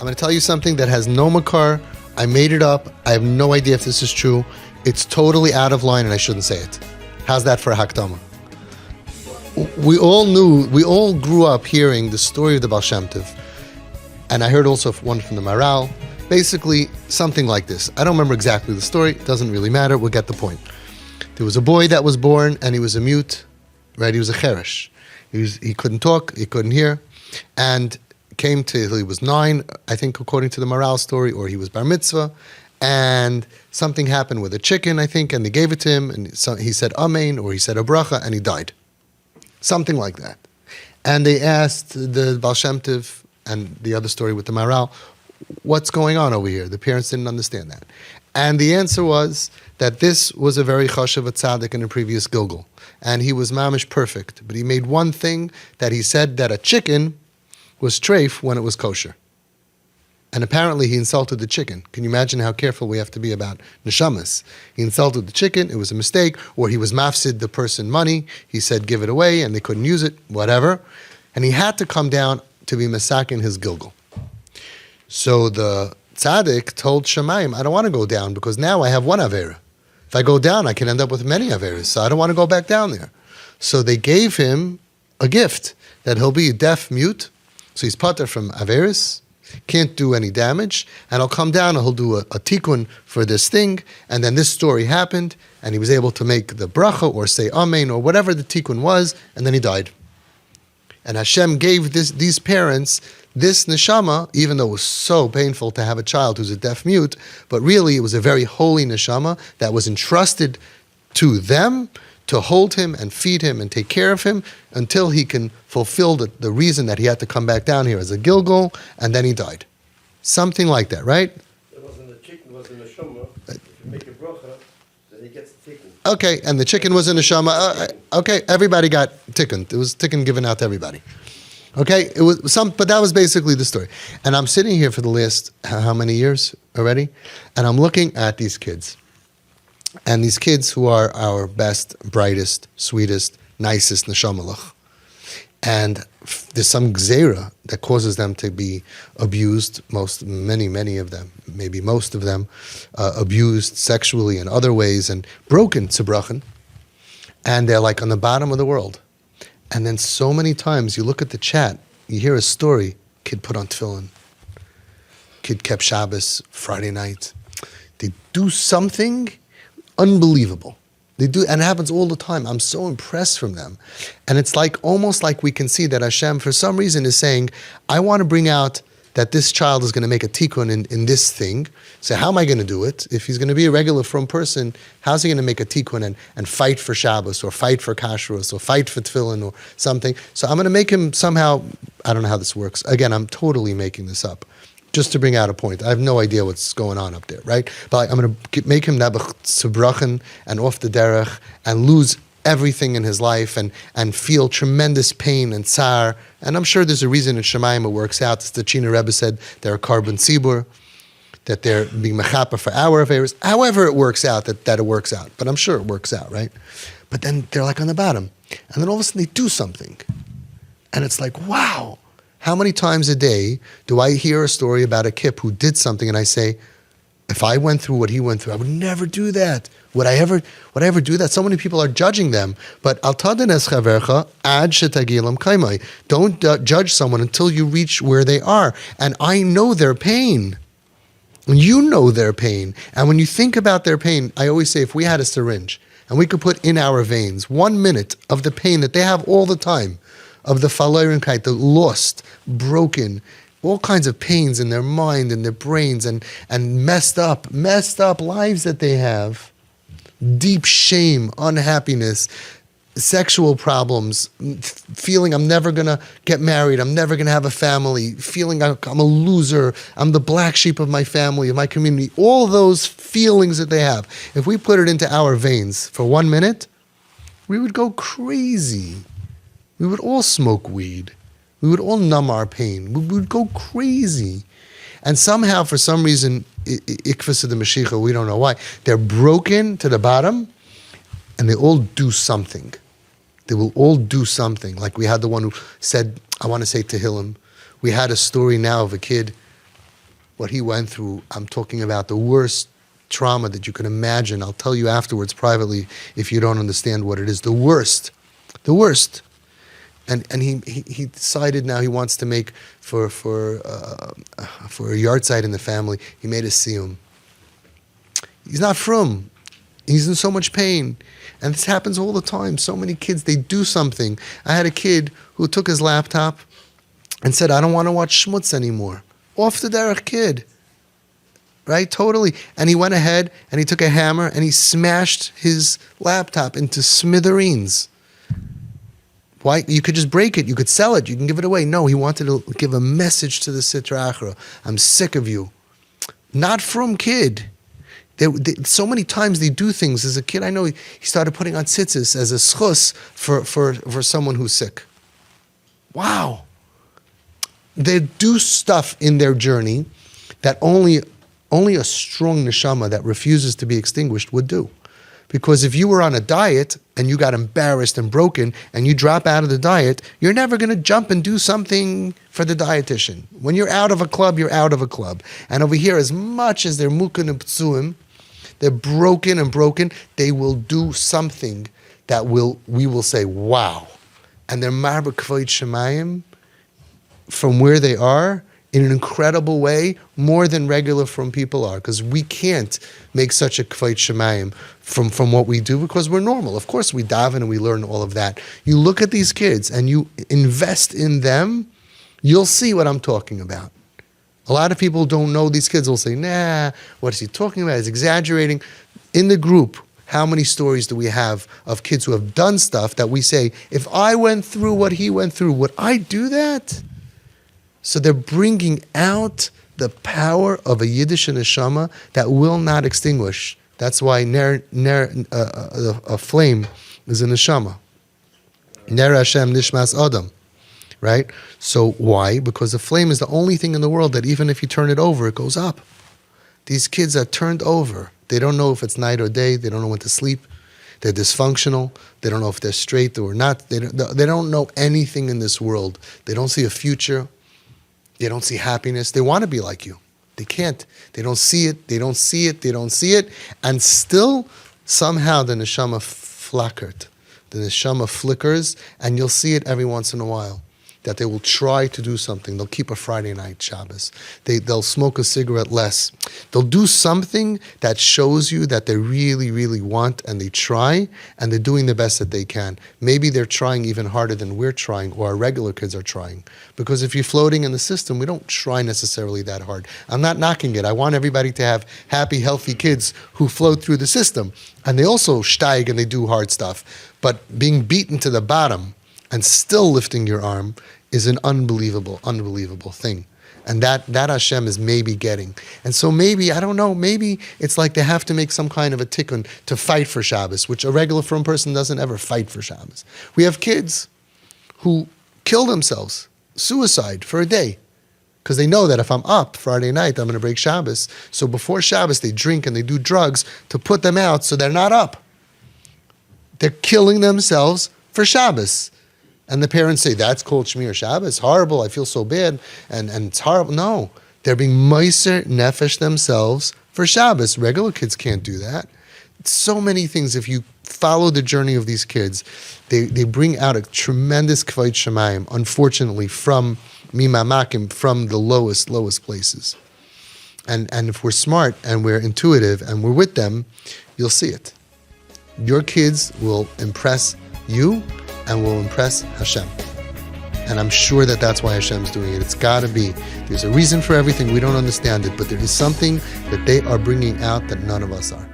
I'm going to tell you something that has no makar. I made it up. I have no idea if this is true. It's totally out of line and I shouldn't say it. How's that for a hakdama? We all grew up hearing the story of the Baal Shem Tov. And I heard also one from the Maral. Basically, something like this. I don't remember exactly the story. It doesn't really matter. We'll get the point. There was a boy that was born and he was a mute, right? He was a cheresh. He couldn't talk, he couldn't hear. And came to, he was 9, I think, according to the Maral story, or he was bar mitzvah, and something happened with a chicken, I think, and they gave it to him, and so he said amen, or he said a bracha, and he died. Something like that. And they asked the Baal Shem Tov, and the other story with the Maral, what's going on over here? The parents didn't understand that. And the answer was that this was a very chashav tzaddik in a previous gilgul, and he was mamish perfect, but he made one thing, that he said that a chicken was treif when it was kosher. And apparently he insulted the chicken. Can you imagine how careful we have to be about neshamas? He insulted the chicken, it was a mistake, or he was mafsid the person money, he said give it away and they couldn't use it, whatever. And he had to come down to be masakin his gilgul. So the tzaddik told Shemayim, I don't want to go down because now I have one avera. If I go down, I can end up with many averas, so I don't want to go back down there. So they gave him a gift, that he'll be deaf mute, so he's pater from averis, can't do any damage, and he'll come down and he'll do a tikkun for this thing, and then this story happened, and he was able to make the bracha, or say amen, or whatever the tikkun was, and then he died. And Hashem gave these parents this neshama, even though it was so painful to have a child who's a deaf mute, but really it was a very holy neshama that was entrusted to them to hold him and feed him and take care of him until he can fulfill the reason that he had to come back down here as a gilgul, and then he died. Something like that, right? It wasn't a chicken, it was a neshama. If you make a bracha, then he gets the tikkun. Okay, and the chicken was a neshama. Okay, everybody got tikkun. It was tikkun given out to everybody. Okay, it was but that was basically the story. And I'm sitting here for the last, how many years already? And I'm looking at these kids. And these kids who are our best, brightest, sweetest, nicest neshamalach. And there's some gzeira that causes them to be abused, many of them, maybe most of them, abused sexually in other ways and broken tzibrachen. And they're like on the bottom of the world. And then so many times you look at the chat, you hear a story, kid put on tefillin, kid kept Shabbos Friday night. They do something unbelievable. They do, and it happens all the time. I'm so impressed from them. And it's like almost like we can see that Hashem, for some reason, is saying, I want to bring out that this child is going to make a tikkun in this thing. So how am I going to do it? If he's going to be a regular from person, how's he going to make a tikkun and fight for Shabbos or fight for kashrus or fight for tefillin or something? So I'm going to make him somehow, I don't know how this works. Again, I'm totally making this up. Just to bring out a point. I have no idea what's going on up there, right? But I'm going to make him nabach tzibrachen and off the derech and lose everything in his life and feel tremendous pain and tsar. And I'm sure there's a reason in Shemayim it works out. As the China Rebbe said, they're a carbon tzibur, that they're being mechapa for our affairs. However it works out, that it works out. But I'm sure it works out, right? But then they're like on the bottom. And then all of a sudden they do something. And it's like, wow. How many times a day do I hear a story about a kip who did something and I say, if I went through what he went through, I would never do that. Would I ever do that? So many people are judging them. But al tadanes chavercha ad shetagilam kaimai. Don't judge someone until you reach where they are. And I know their pain. And you know their pain. And when you think about their pain, I always say, if we had a syringe and we could put in our veins 1 minute of the pain that they have all the time, of the faloirenkite, the lost, broken, all kinds of pains in their mind and their brains and messed up lives that they have. Deep shame, unhappiness, sexual problems, feeling I'm never going to get married, I'm never going to have a family, feeling I'm a loser, I'm the black sheep of my family, of my community. All those feelings that they have, if we put it into our veins for 1 minute, we would go crazy. We would all smoke weed. We would all numb our pain. We would go crazy. And somehow, for some reason, ikvas of the Mashiach, we don't know why, they're broken to the bottom, and they all do something. They will all do something. Like we had the one who said, I want to say Tehillim. We had a story now of a kid what he went through. I'm talking about the worst trauma that you can imagine. I'll tell you afterwards privately if you don't understand what it is. The worst. And he decided now he wants to make for a yard site in the family. He made a siyum. He's not frum. He's in so much pain. And this happens all the time. So many kids, they do something. I had a kid who took his laptop and said, I don't want to watch schmutz anymore. Off the derech kid. Right? Totally. And he went ahead and he took a hammer and he smashed his laptop into smithereens. Why? You could just break it. You could sell it. You can give it away. No, he wanted to give a message to the Sitra Achra. I'm sick of you. Not from kid. So many times they do things. As a kid, I know he started putting on tzitzis as a schus for someone who's sick. Wow. They do stuff in their journey that only a strong neshama that refuses to be extinguished would do. Because if you were on a diet and you got embarrassed and broken and you drop out of the diet, you're never going to jump and do something for the dietitian. When you're out of a club, you're out of a club. And over here, as much as they're mukin and ptsuim, they're broken, they will do something that we will say, wow. And they're marba kvoit shemayim from where they are in an incredible way, more than regular from people are, because we can't make such a kvoit shemayim from what we do because we're normal. Of course, we daven and we learn all of that. You look at these kids and you invest in them, you'll see what I'm talking about. A lot of people don't know these kids. Will say, nah, what is he talking about? He's exaggerating. In the group, how many stories do we have of kids who have done stuff that we say, if I went through what he went through, would I do that? So they're bringing out the power of a Yiddish neshama that will not extinguish. That's why a flame is a neshama. Ner Hashem nishmas Adam. Right? So why? Because a flame is the only thing in the world that even if you turn it over, it goes up. These kids are turned over. They don't know if it's night or day. They don't know when to sleep. They're dysfunctional. They don't know if they're straight or not. They don't know anything in this world. They don't see a future. They don't see happiness. They want to be like you. They can't. They don't see it. They don't see it. They don't see it. And still, somehow the neshama flackert. The neshama flickers, and you'll see it every once in a while. That they will try to do something. They'll keep a Friday night Shabbos. They'll smoke a cigarette less. They'll do something that shows you that they really, really want, and they try, and they're doing the best that they can. Maybe they're trying even harder than we're trying, or our regular kids are trying. Because if you're floating in the system, we don't try necessarily that hard. I'm not knocking it. I want everybody to have happy, healthy kids who float through the system. And they also steig and they do hard stuff. But being beaten to the bottom and still lifting your arm is an unbelievable, unbelievable thing. And that Hashem is maybe getting. And so maybe, I don't know, maybe it's like they have to make some kind of a tikkun to fight for Shabbos, which a regular frum person doesn't ever fight for Shabbos. We have kids who kill themselves, suicide for a day, because they know that if I'm up Friday night, I'm going to break Shabbos. So before Shabbos, they drink and they do drugs to put them out so they're not up. They're killing themselves for Shabbos. And the parents say, that's called Shmir Shabbos. Horrible, I feel so bad. And it's horrible. No, they're being meiser nefesh themselves for Shabbos. Regular kids can't do that. So many things, if you follow the journey of these kids, they bring out a tremendous kvoit shemayim, unfortunately, from mimamakim, from the lowest places. And if we're smart and we're intuitive and we're with them, you'll see it. Your kids will impress you and will impress Hashem. And I'm sure that that's why Hashem's doing it. It's got to be. There's a reason for everything. We don't understand it, but there is something that they are bringing out that none of us are.